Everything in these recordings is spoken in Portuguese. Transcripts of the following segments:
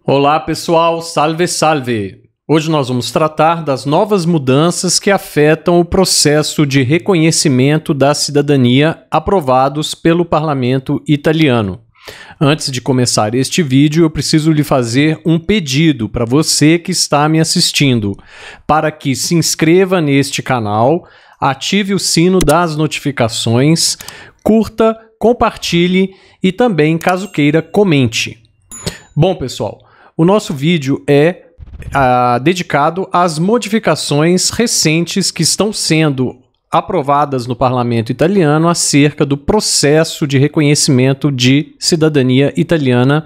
Olá pessoal, salve salve! Hoje nós vamos tratar das novas mudanças que afetam o processo de reconhecimento da cidadania aprovados pelo parlamento italiano. Antes de começar este vídeo, eu preciso lhe fazer um pedido para você que está me assistindo, para que se inscreva neste canal, ative o sino das notificações, curta, compartilhe e também, caso queira, comente. Bom pessoal, o nosso vídeo é dedicado às modificações recentes que estão sendo aprovadas no parlamento italiano acerca do processo de reconhecimento de cidadania italiana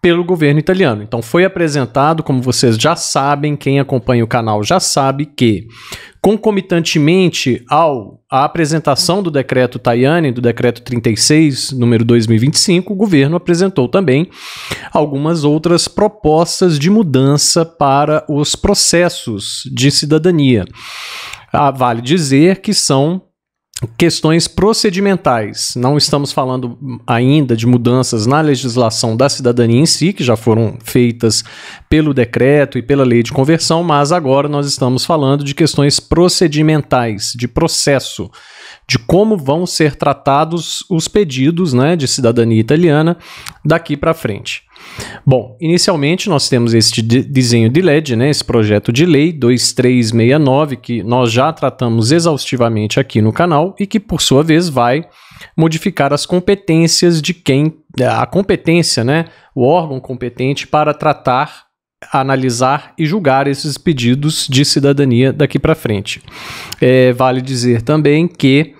pelo governo italiano. Então foi apresentado, como vocês já sabem, quem acompanha o canal já sabe que, concomitantemente à apresentação do decreto Tajani, do decreto 36, número 2025, o governo apresentou também algumas outras propostas de mudança para os processos de cidadania. Vale dizer que são questões procedimentais. Não estamos falando ainda de mudanças na legislação da cidadania em si, que já foram feitas pelo decreto e pela lei de conversão, mas agora nós estamos falando de questões procedimentais, de processo, de como vão ser tratados os pedidos, né, de cidadania italiana daqui para frente. Bom, inicialmente nós temos este desenho de LED, né, esse projeto de lei 2369, que nós já tratamos exaustivamente aqui no canal e que, por sua vez, vai modificar as competências de a competência, né, o órgão competente para tratar, analisar e julgar esses pedidos de cidadania daqui para frente. Vale dizer também que,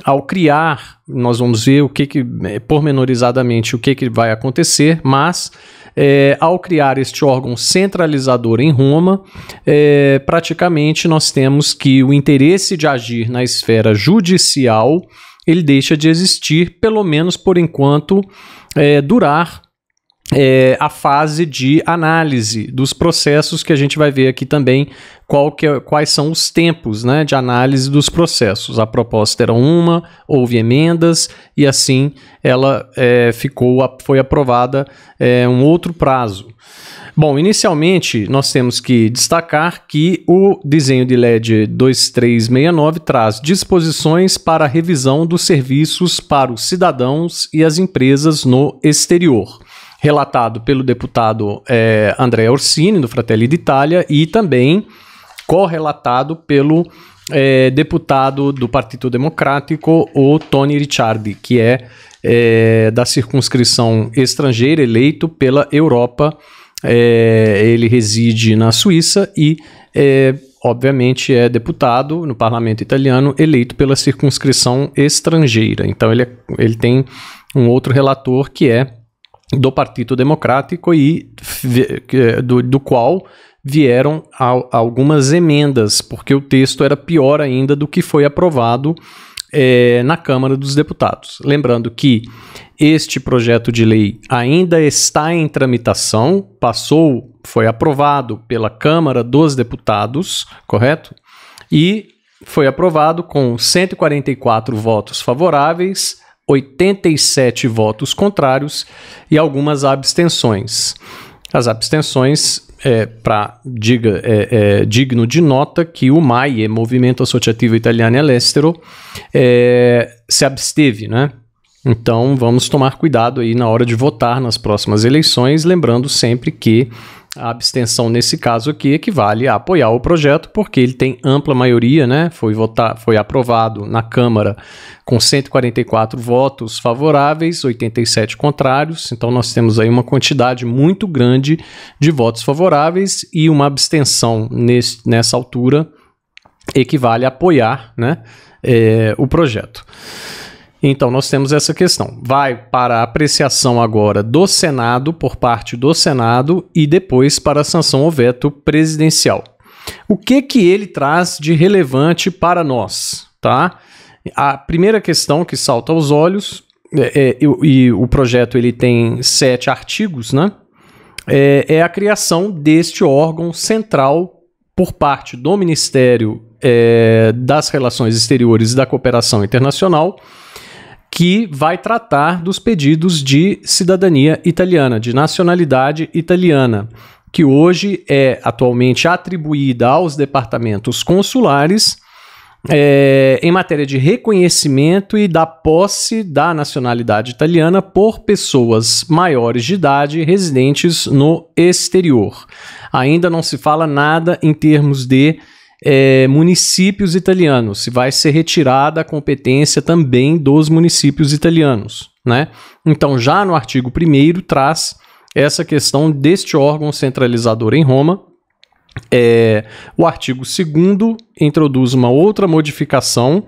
ao criar, nós vamos ver pormenorizadamente o que vai acontecer, mas ao criar este órgão centralizador em Roma, praticamente nós temos que o interesse de agir na esfera judicial, ele deixa de existir, pelo menos por enquanto durar a fase de análise dos processos, que a gente vai ver aqui também quais são os tempos, né, de análise dos processos. A proposta era uma, houve emendas e assim ela foi aprovada um outro prazo. Bom, inicialmente nós temos que destacar que o desenho de LED 2369 traz disposições para a revisão dos serviços para os cidadãos e as empresas no exterior, relatado pelo deputado Andrea Orsini, do Fratelli d'Italia, e também correlatado pelo deputado do Partito Democratico, o Tony Ricciardi, que é da circunscrição estrangeira, eleito pela Europa. Ele reside na Suíça e, obviamente, é deputado no parlamento italiano, eleito pela circunscrição estrangeira. Então, ele tem um outro relator que é do Partito Democrático e do qual vieram algumas emendas, porque o texto era pior ainda do que foi aprovado na Câmara dos Deputados. Lembrando que este projeto de lei ainda está em tramitação, foi aprovado pela Câmara dos Deputados, correto? E foi aprovado com 144 votos favoráveis, 87 votos contrários e algumas abstenções. As abstenções, digno de nota que o MAIE, Movimento Associativo Italiano all'Estero, se absteve, né? Então vamos tomar cuidado aí na hora de votar nas próximas eleições, lembrando sempre que a abstenção nesse caso aqui equivale a apoiar o projeto, porque ele tem ampla maioria, né? Foi aprovado na Câmara com 144 votos favoráveis, 87 contrários. Então nós temos aí uma quantidade muito grande de votos favoráveis e uma abstenção nessa altura equivale a apoiar, né, o projeto. Então, nós temos essa questão. Vai para a apreciação agora do Senado, por parte do Senado, e depois para a sanção ou veto presidencial. O que ele traz de relevante para nós? Tá? A primeira questão que salta aos olhos, e o projeto ele tem 7 artigos, né? É a criação deste órgão central por parte do Ministério das Relações Exteriores e da Cooperação Internacional, que vai tratar dos pedidos de cidadania italiana, de nacionalidade italiana, que hoje é atualmente atribuída aos departamentos consulares em matéria de reconhecimento e da posse da nacionalidade italiana por pessoas maiores de idade residentes no exterior. Ainda não se fala nada em termos de municípios italianos, se vai ser retirada a competência também dos municípios italianos, né? Então, já no artigo 1º traz essa questão deste órgão centralizador em Roma. O artigo 2º introduz uma outra modificação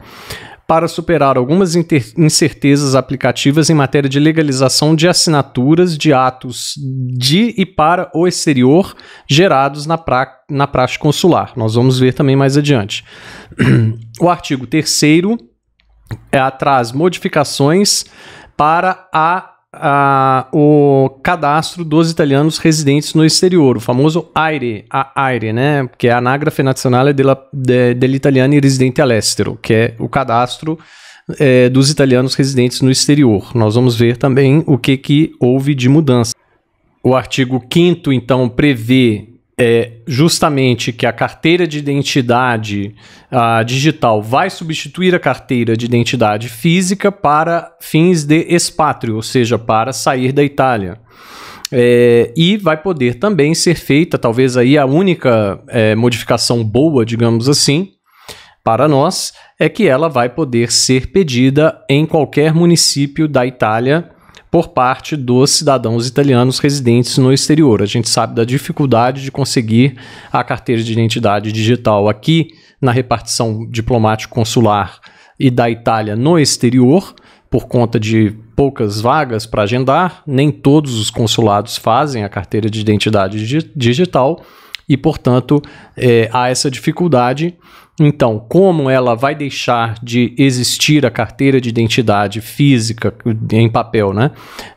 para superar algumas incertezas aplicativas em matéria de legalização de assinaturas de atos de e para o exterior gerados na praxe consular. Nós vamos ver também mais adiante. O artigo 3º traz modificações para o cadastro dos italianos residentes no exterior, o famoso AIRE, né, que é a Anagrafe Nazionale degli Italiani Residenti all'Estero, que é o cadastro dos italianos residentes no exterior. Nós vamos ver também o que houve de mudança. O artigo 5º, então, prevê justamente que a carteira de identidade digital vai substituir a carteira de identidade física para fins de expátrio, ou seja, para sair da Itália. E vai poder também ser feita, talvez aí a única modificação boa, digamos assim, para nós, é que ela vai poder ser pedida em qualquer município da Itália por parte dos cidadãos italianos residentes no exterior. A gente sabe da dificuldade de conseguir a carteira de identidade digital aqui na repartição diplomático-consular e da Itália no exterior, por conta de poucas vagas para agendar. Nem todos os consulados fazem a carteira de identidade digital e, portanto, há essa dificuldade. Então, como ela vai deixar de existir a carteira de identidade física em papel, né?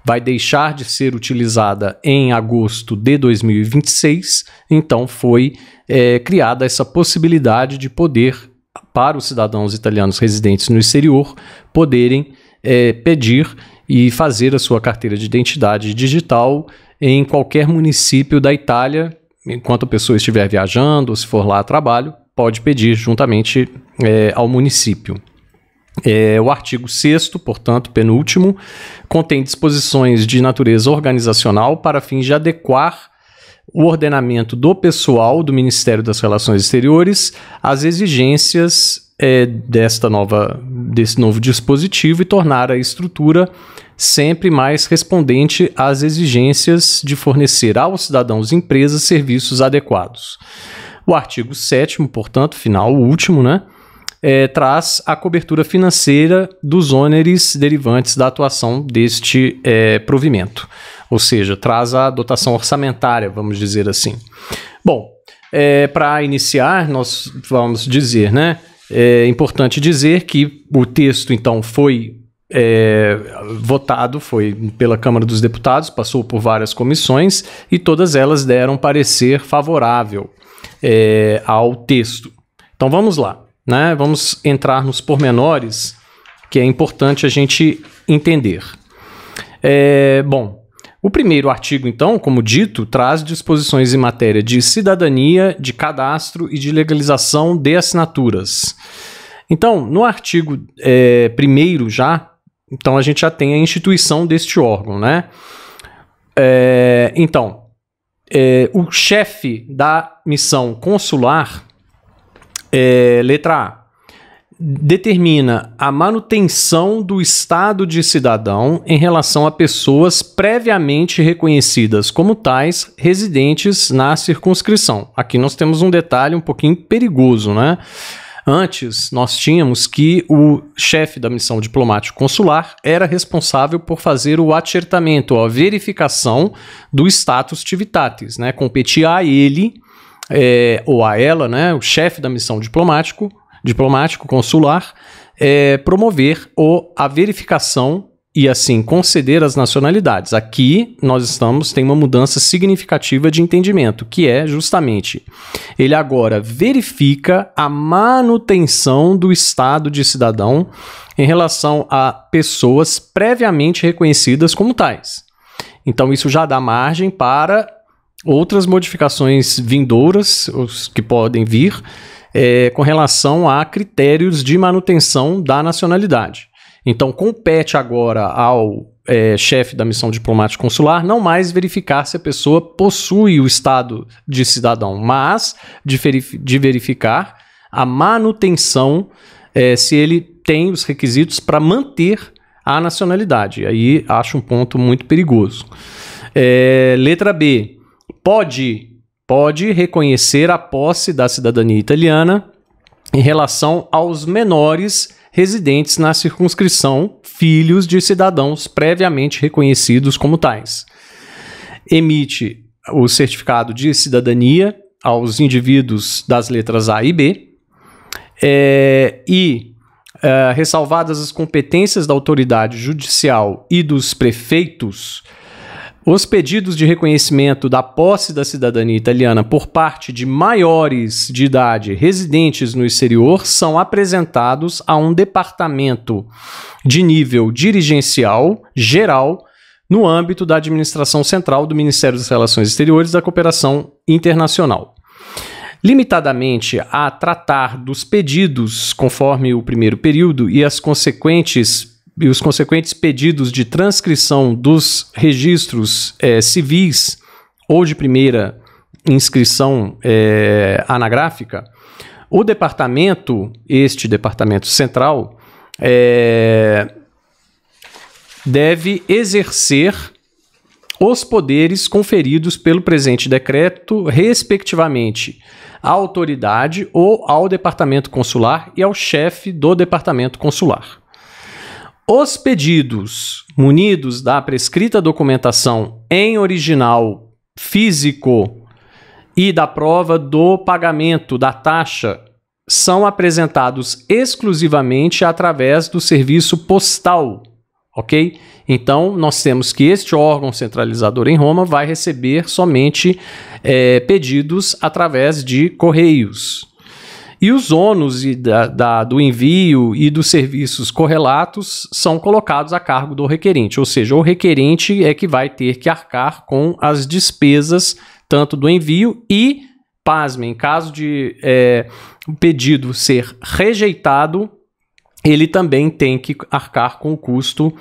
Vai deixar de ser utilizada em agosto de 2026, então foi criada essa possibilidade de poder, para os cidadãos italianos residentes no exterior, poderem pedir e fazer a sua carteira de identidade digital em qualquer município da Itália, enquanto a pessoa estiver viajando, ou se for lá a trabalho, pode pedir juntamente ao município. O artigo 6º, portanto, penúltimo, contém disposições de natureza organizacional para fins de adequar o ordenamento do pessoal do Ministério das Relações Exteriores às exigências desse novo dispositivo e tornar a estrutura sempre mais respondente às exigências de fornecer aos cidadãos e empresas serviços adequados. O artigo 7º, portanto, final, o último, né, traz a cobertura financeira dos ôneres derivantes da atuação deste provimento, ou seja, traz a dotação orçamentária, vamos dizer assim. Bom, para iniciar, nós vamos dizer, né, é importante dizer que o texto, então, foi votado, foi pela Câmara dos Deputados, passou por várias comissões e todas elas deram parecer favorável ao texto. Então vamos lá, né? Vamos entrar nos pormenores que é importante a gente entender. Bom, o primeiro artigo, então, como dito, traz disposições em matéria de cidadania, de cadastro e de legalização de assinaturas. Então, no artigo 1º já, então a gente já tem a instituição deste órgão, né? O chefe da missão consular, letra A, determina a manutenção do estado de cidadão em relação a pessoas previamente reconhecidas como tais residentes na circunscrição. Aqui nós temos um detalhe um pouquinho perigoso, né? Antes, nós tínhamos que o chefe da missão diplomático-consular era responsável por fazer o acertamento, a verificação do status civitatis, né? Competia a ele, ou a ela, né? O chefe da missão diplomático-consular, promover a verificação e assim conceder as nacionalidades. Aqui nós tem uma mudança significativa de entendimento, que é justamente ele agora verifica a manutenção do estado de cidadão em relação a pessoas previamente reconhecidas como tais. Então isso já dá margem para outras modificações vindouras, os que podem vir, com relação a critérios de manutenção da nacionalidade. Então, compete agora ao chefe da missão diplomática consular não mais verificar se a pessoa possui o estado de cidadão, mas de verificar a manutenção, se ele tem os requisitos para manter a nacionalidade. Aí acho um ponto muito perigoso. Letra B. Pode reconhecer a posse da cidadania italiana em relação aos menores residentes na circunscrição, filhos de cidadãos previamente reconhecidos como tais. Emite o certificado de cidadania aos indivíduos das letras A e B ressalvadas as competências da autoridade judicial e dos prefeitos, os pedidos de reconhecimento da posse da cidadania italiana por parte de maiores de idade residentes no exterior são apresentados a um departamento de nível dirigencial geral no âmbito da administração central do Ministério das Relações Exteriores e da Cooperação Internacional. Limitadamente a tratar dos pedidos conforme o primeiro período e os consequentes pedidos de transcrição dos registros civis ou de primeira inscrição anagráfica, o departamento central, deve exercer os poderes conferidos pelo presente decreto, respectivamente, à autoridade ou ao departamento consular e ao chefe do departamento consular. Os pedidos munidos da prescrita documentação em original físico e da prova do pagamento da taxa são apresentados exclusivamente através do serviço postal, ok? Então, nós temos que este órgão centralizador em Roma vai receber somente pedidos através de correios. E os ônus do envio e dos serviços correlatos são colocados a cargo do requerente, ou seja, o requerente é que vai ter que arcar com as despesas tanto do envio e, pasmem, em caso de o pedido ser rejeitado, ele também tem que arcar com o custo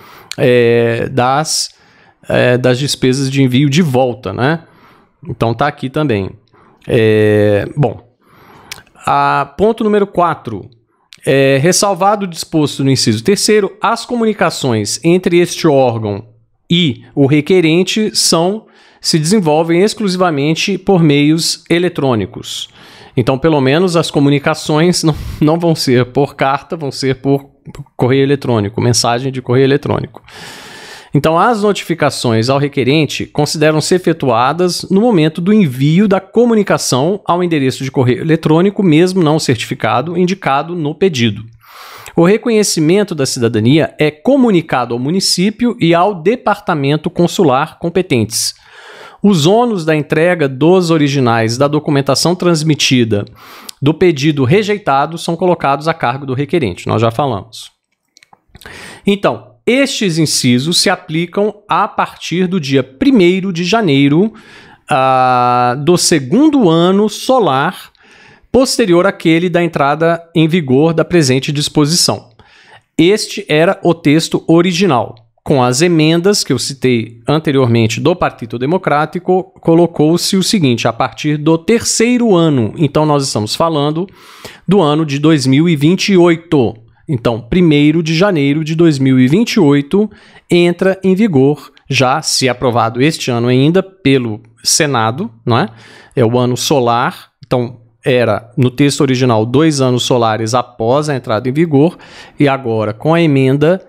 das despesas de envio de volta, né? Então tá aqui também. Ponto número 4. Ressalvado o disposto no inciso 3º, as comunicações entre este órgão e o requerente se desenvolvem exclusivamente por meios eletrônicos. Então, pelo menos, as comunicações não vão ser por carta, vão ser por correio eletrônico, mensagem de correio eletrônico. Então, as notificações ao requerente consideram-se efetuadas no momento do envio da comunicação ao endereço de correio eletrônico, mesmo não certificado, indicado no pedido. O reconhecimento da cidadania é comunicado ao município e ao departamento consular competentes. Os ônus da entrega dos originais da documentação transmitida do pedido rejeitado são colocados a cargo do requerente. Nós já falamos. Então, estes incisos se aplicam a partir do dia 1º de janeiro do segundo ano solar, posterior àquele da entrada em vigor da presente disposição. Este era o texto original. Com as emendas que eu citei anteriormente do Partido Democrático, colocou-se o seguinte, a partir do 3º ano. Então, nós estamos falando do ano de 2028. Então, 1º de janeiro de 2028 entra em vigor, já se aprovado este ano ainda pelo Senado, não é? É o ano solar, então era no texto original 2 anos solares após a entrada em vigor, e agora com a emenda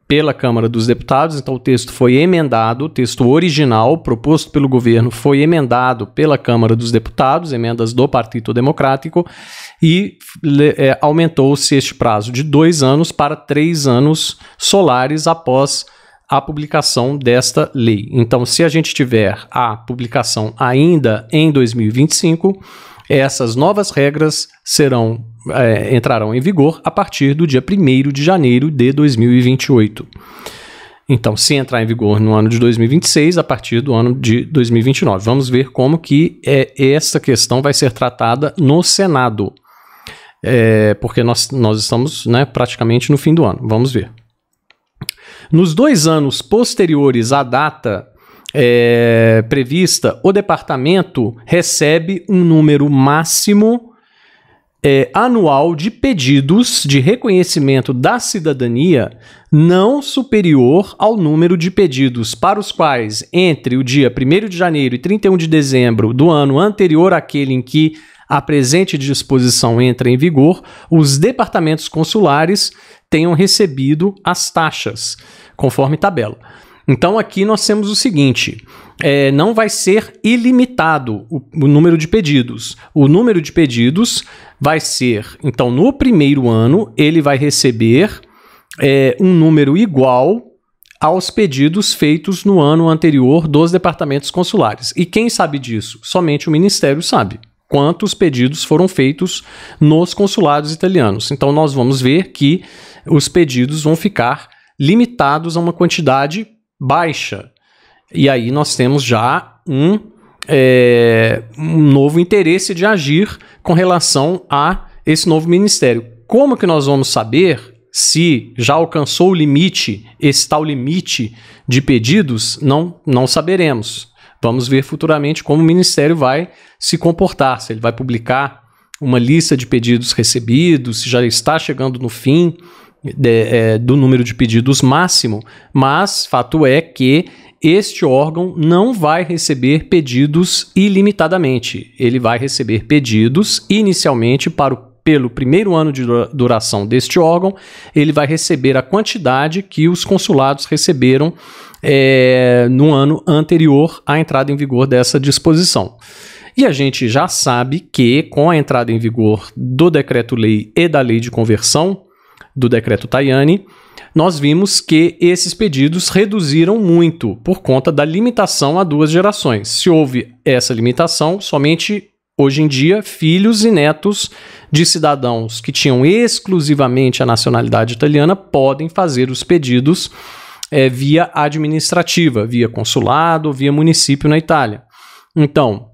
pela Câmara dos Deputados, então o texto foi emendado, o texto original proposto pelo governo foi emendado pela Câmara dos Deputados, emendas do Partido Democrático, e aumentou-se este prazo de 2 anos para 3 anos solares após a publicação desta lei. Então, se a gente tiver a publicação ainda em 2025, essas novas regras entrarão em vigor a partir do dia 1º de janeiro de 2028. Então, se entrar em vigor no ano de 2026, a partir do ano de 2029. Vamos ver como que essa questão vai ser tratada no Senado, porque nós estamos, né, praticamente no fim do ano. Vamos ver. Nos 2 anos posteriores à data prevista, o departamento recebe um número máximo anual de pedidos de reconhecimento da cidadania não superior ao número de pedidos para os quais, entre o dia 1º de janeiro e 31 de dezembro do ano anterior àquele em que a presente disposição entra em vigor, os departamentos consulares tenham recebido as taxas, conforme tabela. Então, aqui nós temos o seguinte: não vai ser ilimitado o número de pedidos. O número de pedidos vai ser, então, no primeiro ano, ele vai receber um número igual aos pedidos feitos no ano anterior dos departamentos consulares. E quem sabe disso? Somente o Ministério sabe quantos pedidos foram feitos nos consulados italianos. Então, nós vamos ver que os pedidos vão ficar limitados a uma quantidade baixa. E aí nós temos já um novo interesse de agir com relação a esse novo ministério. Como que nós vamos saber se já alcançou o limite, esse tal limite de pedidos? Não saberemos. Vamos ver futuramente como o ministério vai se comportar, se ele vai publicar uma lista de pedidos recebidos, se já está chegando no fim do número de pedidos máximo, mas fato é que este órgão não vai receber pedidos ilimitadamente. Ele vai receber pedidos inicialmente pelo primeiro ano de duração deste órgão. Ele vai receber a quantidade que os consulados receberam no ano anterior à entrada em vigor dessa disposição. E a gente já sabe que, com a entrada em vigor do Decreto-Lei e da Lei de Conversão, do Decreto Tajani, nós vimos que esses pedidos reduziram muito por conta da limitação a 2 gerações. Se houve essa limitação, somente hoje em dia, filhos e netos de cidadãos que tinham exclusivamente a nacionalidade italiana podem fazer os pedidos via administrativa, via consulado, via município na Itália. Então,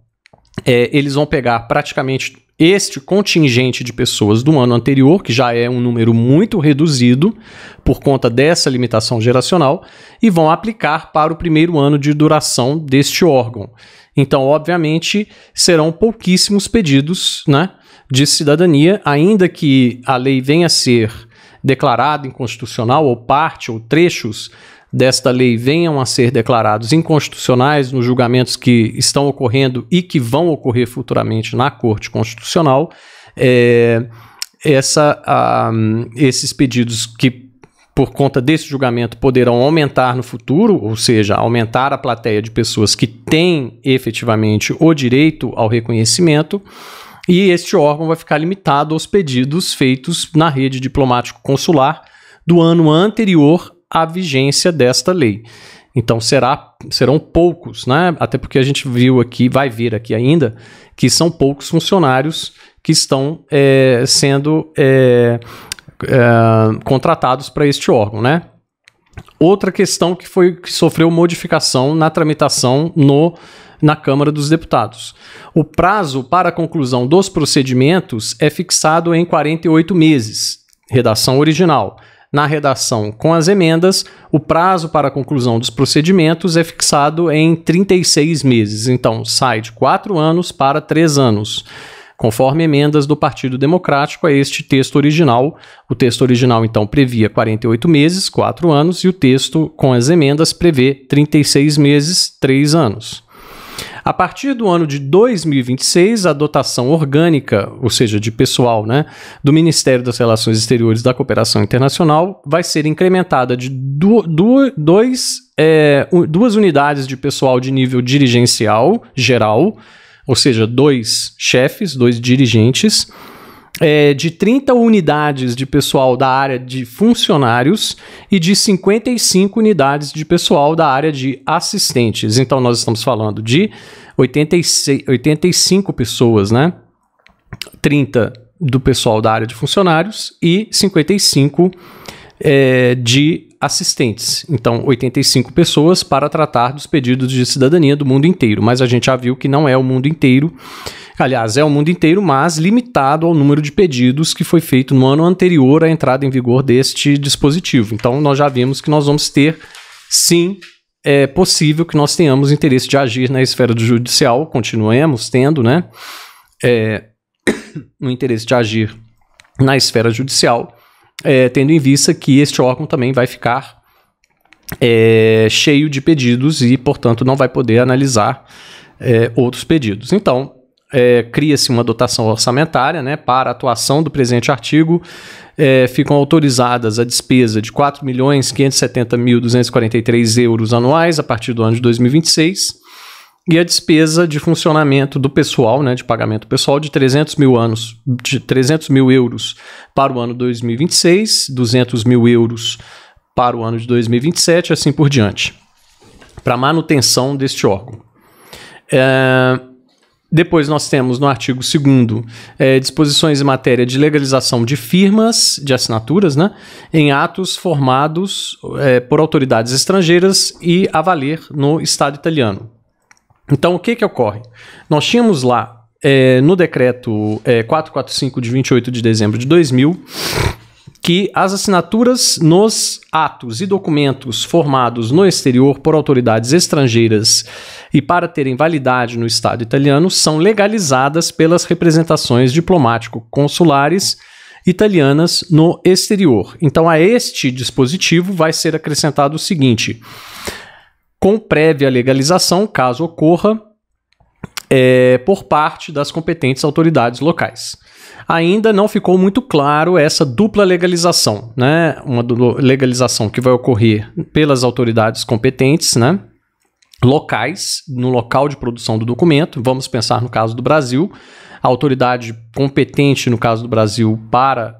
eles vão pegar praticamente este contingente de pessoas do ano anterior, que já é um número muito reduzido por conta dessa limitação geracional, e vão aplicar para o primeiro ano de duração deste órgão. Então, obviamente, serão pouquíssimos pedidos, né, de cidadania, ainda que a lei venha a ser declarada inconstitucional, ou parte ou trechos desta lei venham a ser declarados inconstitucionais nos julgamentos que estão ocorrendo e que vão ocorrer futuramente na Corte Constitucional. Esses pedidos que, por conta desse julgamento, poderão aumentar no futuro, ou seja, aumentar a plateia de pessoas que têm efetivamente o direito ao reconhecimento, e este órgão vai ficar limitado aos pedidos feitos na rede diplomático-consular do ano anterior à vigência desta lei. Então serão poucos, né? Até porque a gente viu aqui, vai ver aqui ainda, que são poucos funcionários que estão sendo contratados para este órgão, né? Outra questão que sofreu modificação na tramitação na Câmara dos Deputados. O prazo para a conclusão dos procedimentos é fixado em 48 meses, redação original. Na redação com as emendas, o prazo para a conclusão dos procedimentos é fixado em 36 meses. Então, sai de 4 anos para 3 anos, conforme emendas do Partido Democrático a este texto original. O texto original, então, previa 48 meses, 4 anos, e o texto com as emendas prevê 36 meses, 3 anos. A partir do ano de 2026, a dotação orgânica, ou seja, de pessoal, né, do Ministério das Relações Exteriores e da Cooperação Internacional vai ser incrementada de 2 unidades de pessoal de nível dirigencial geral, ou seja, 2 chefes, 2 dirigentes, de 30 unidades de pessoal da área de funcionários e de 55 unidades de pessoal da área de assistentes. Então, nós estamos falando de 85 pessoas, né? 30 do pessoal da área de funcionários e 55 de assistentes. Então, 85 pessoas para tratar dos pedidos de cidadania do mundo inteiro. Mas a gente já viu que não é o mundo inteiro. Aliás, é o mundo inteiro, mas limitado ao número de pedidos que foi feito no ano anterior à entrada em vigor deste dispositivo. Então, nós já vimos que nós vamos ter, sim, é possível que nós tenhamos interesse de agir na esfera do judicial, continuemos tendo, né, no interesse de agir na esfera judicial, tendo em vista que este órgão também vai ficar cheio de pedidos e, portanto, não vai poder analisar outros pedidos. Então, cria-se uma dotação orçamentária, né, para a atuação do presente artigo. Ficam autorizadas a despesa de 4.570.243 euros anuais a partir do ano de 2026 e a despesa de funcionamento do pessoal, né, de pagamento pessoal, de 300 mil euros para o ano 2026, 200 mil euros para o ano de 2027 e assim por diante, para a manutenção deste órgão. Depois nós temos no artigo 2º disposições em matéria de legalização de firmas, de assinaturas, né, em atos formados por autoridades estrangeiras e a valer no Estado italiano. Então, o que ocorre? Nós tínhamos lá, no decreto 445 de 28 de dezembro de 2000, que as assinaturas nos atos e documentos formados no exterior por autoridades estrangeiras e para terem validade no Estado italiano são legalizadas pelas representações diplomático-consulares italianas no exterior. Então, a este dispositivo vai ser acrescentado o seguinte: com prévia legalização, caso ocorra, por parte das competentes autoridades locais. Ainda não ficou muito claro essa dupla legalização, né? Uma legalização que vai ocorrer pelas autoridades competentes, né, locais, no local de produção do documento. Vamos pensar no caso do Brasil, a autoridade competente no caso do Brasil para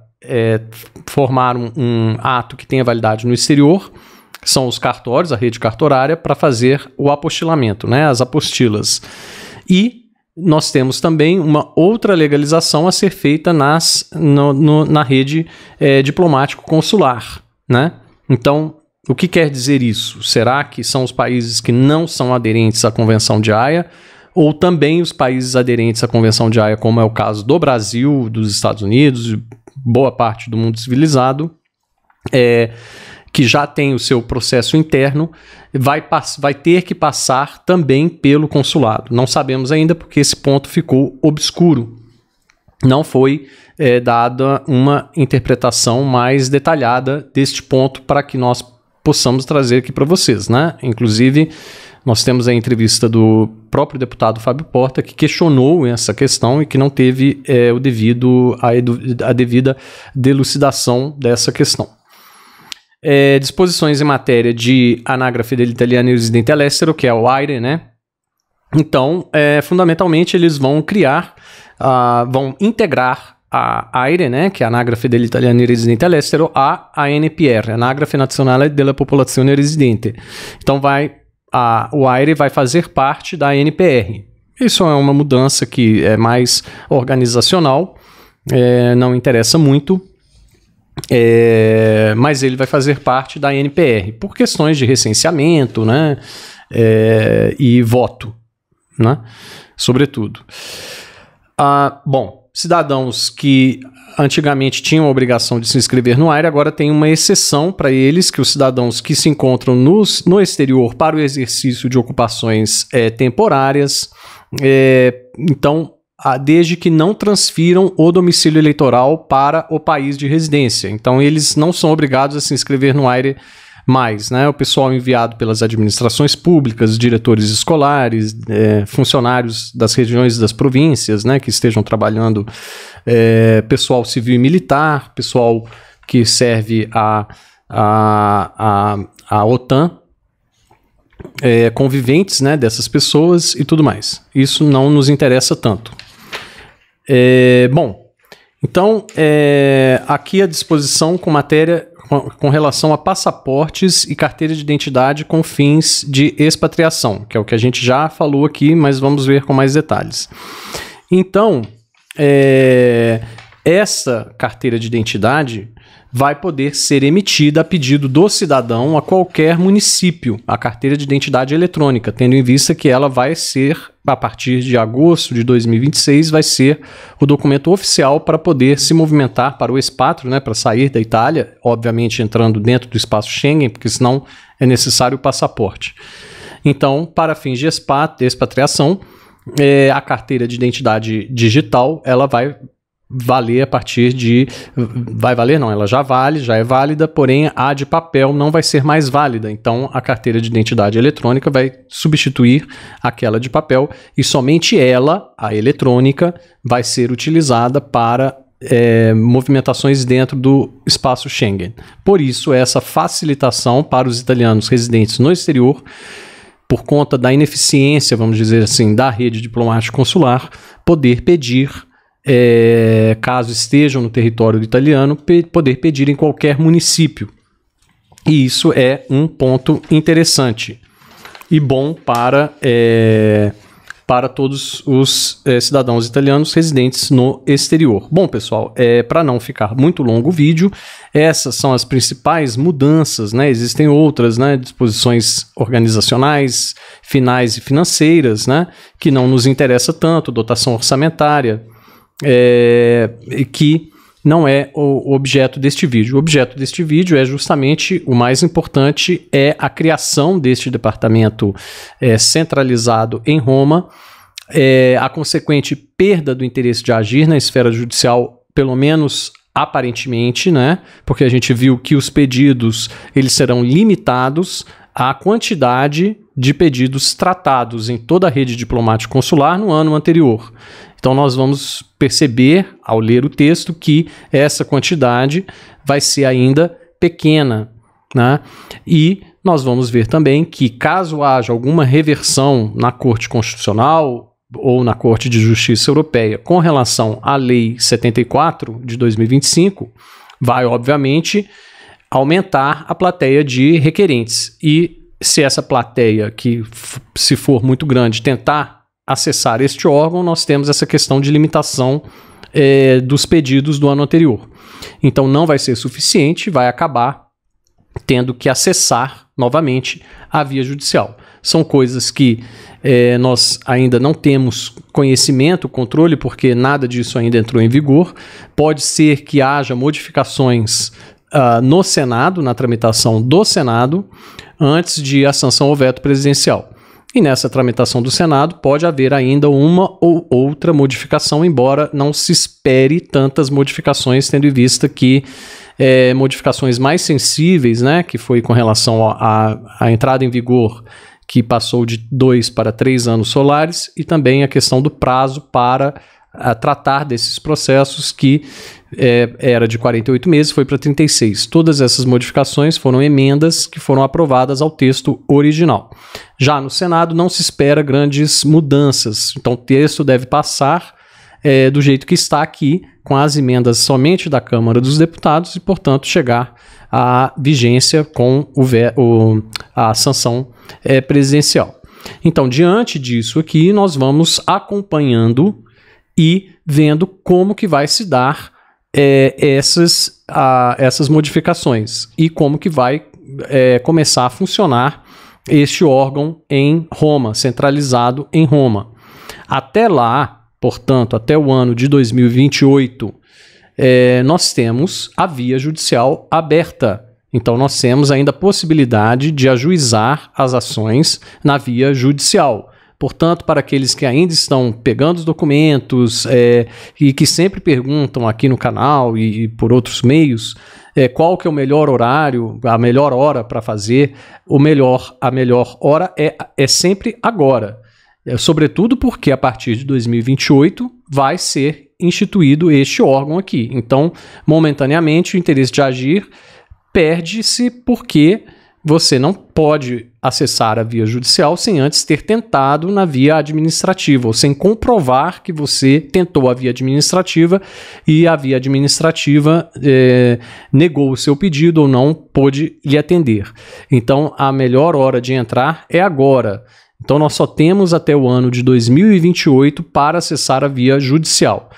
formar um ato que tenha validade no exterior são os cartórios, a rede cartorária, para fazer o apostilamento, né, as apostilas. E nós temos também uma outra legalização a ser feita na rede diplomático-consular, né? Então, o que quer dizer isso? Será que são os países que não são aderentes à Convenção de Haia, ou também os países aderentes à Convenção de Haia, como é o caso do Brasil, dos Estados Unidos, boa parte do mundo civilizado, que já tem o seu processo interno, vai ter que passar também pelo consulado. Não sabemos ainda porque esse ponto ficou obscuro. Não foi dada uma interpretação mais detalhada deste ponto para que nós possamos trazer aqui para vocês, né? Inclusive, nós temos a entrevista do próprio deputado Fábio Porta, que questionou essa questão e que não teve a devida delucidação dessa questão. Disposições em matéria de Anagrafe dell'Italiano residente all'estero, que é o AIRE, né? Então, fundamentalmente, eles vão vão integrar a AIRE, né, que é a Anagrafe dell'Italiano residente all'estero, a ANPR, Anagrafe Nazionale della Popolazione Residente. Então, o AIRE vai fazer parte da ANPR. Isso é uma mudança que é mais organizacional, não interessa muito. Mas ele vai fazer parte da ANPR por questões de recenseamento, né, e voto, né, sobretudo. Bom, cidadãos que antigamente tinham a obrigação de se inscrever no AIRE, agora tem uma exceção para eles, que os cidadãos que se encontram no exterior para o exercício de ocupações temporárias, então, desde que não transfiram o domicílio eleitoral para o país de residência. Então, eles não são obrigados a se inscrever no AIRE mais, né? O pessoal enviado pelas administrações públicas, diretores escolares, funcionários das regiões das províncias, né, que estejam trabalhando, pessoal civil e militar, pessoal que serve a OTAN, conviventes, né, dessas pessoas e tudo mais. Isso não nos interessa tanto. Bom, Então, aqui a disposição com matéria com relação a passaportes e carteira de identidade com fins de expatriação, que é o que a gente já falou aqui, mas vamos ver com mais detalhes. Então, essa carteira de identidade vai poder ser emitida a pedido do cidadão a qualquer município, a carteira de identidade eletrônica, tendo em vista que ela vai ser, a partir de agosto de 2026, vai ser o documento oficial para poder se movimentar para o expátrio, né, para sair da Itália, obviamente entrando dentro do espaço Schengen, porque senão é necessário o passaporte. Então, para fins de expatriação, a carteira de identidade digital, ela vai valer a partir de... Vai valer? Não, ela já vale, já é válida, porém a de papel não vai ser mais válida. Então, a carteira de identidade eletrônica vai substituir aquela de papel e somente ela, a eletrônica, vai ser utilizada para movimentações dentro do espaço Schengen. Por isso, essa facilitação para os italianos residentes no exterior, por conta da ineficiência, vamos dizer assim, da rede diplomático-consular, poder pedir, caso estejam no território italiano, poder pedir em qualquer município. E isso é um ponto interessante e bom para todos os cidadãos italianos residentes no exterior. Bom, pessoal, para não ficar muito longo o vídeo, essas são as principais mudanças, né? Existem outras, né, disposições organizacionais, finais e financeiras, né, que não nos interessa tanto, dotação orçamentária, que não é o objeto deste vídeo. O objeto deste vídeo é justamente o mais importante, é a criação deste departamento centralizado em Roma, a consequente perda do interesse de agir na esfera judicial, pelo menos aparentemente, né? Porque a gente viu que os pedidos eles serão limitados à quantidade de pedidos tratados em toda a rede diplomático-consular no ano anterior. Então nós vamos perceber, ao ler o texto, que essa quantidade vai ser ainda pequena, né? E nós vamos ver também que, caso haja alguma reversão na Corte Constitucional ou na Corte de Justiça Europeia com relação à Lei 74 de 2025, vai, obviamente, aumentar a plateia de requerentes. E se essa plateia, que se for muito grande, tentar acessar este órgão, nós temos essa questão de limitação dos pedidos do ano anterior. Então não vai ser suficiente, vai acabar tendo que acessar novamente a via judicial. São coisas que nós ainda não temos conhecimento, controle, porque nada disso ainda entrou em vigor. Pode ser que haja modificações no Senado, na tramitação do Senado, antes de a sanção ao veto presidencial. E nessa tramitação do Senado pode haver ainda uma ou outra modificação, embora não se espere tantas modificações, tendo em vista que modificações mais sensíveis, né, que foi com relação à entrada em vigor, que passou de 2 para 3 anos solares, e também a questão do prazo para tratar desses processos, que era de 48 meses, foi para 36. Todas essas modificações foram emendas que foram aprovadas ao texto original. Já no Senado não se espera grandes mudanças, então o texto deve passar do jeito que está aqui, com as emendas somente da Câmara dos Deputados e, portanto, chegar à vigência com a sanção presidencial. Então, diante disso aqui, nós vamos acompanhando e vendo como que vai se dar essas modificações e como que vai começar a funcionar este órgão em Roma, centralizado em Roma. Até lá, portanto, até o ano de 2028, nós temos a via judicial aberta. Então, nós temos ainda a possibilidade de ajuizar as ações na via judicial. Portanto, para aqueles que ainda estão pegando os documentos e que sempre perguntam aqui no canal e por outros meios, qual que é o melhor horário, a melhor hora para fazer, a melhor hora é sempre agora. Sobretudo porque a partir de 2028 vai ser instituído este órgão aqui. Então, momentaneamente, o interesse de agir perde-se porque você não pode acessar a via judicial sem antes ter tentado na via administrativa, ou sem comprovar que você tentou a via administrativa e a via administrativa negou o seu pedido ou não pôde lhe atender. Então, a melhor hora de entrar é agora. Então, nós só temos até o ano de 2028 para acessar a via judicial.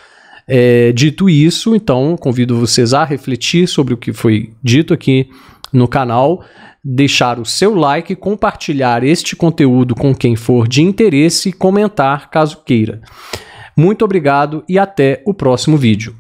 Dito isso, então, convido vocês a refletir sobre o que foi dito aqui no canal, deixar o seu like, compartilhar este conteúdo com quem for de interesse e comentar caso queira. Muito obrigado e até o próximo vídeo.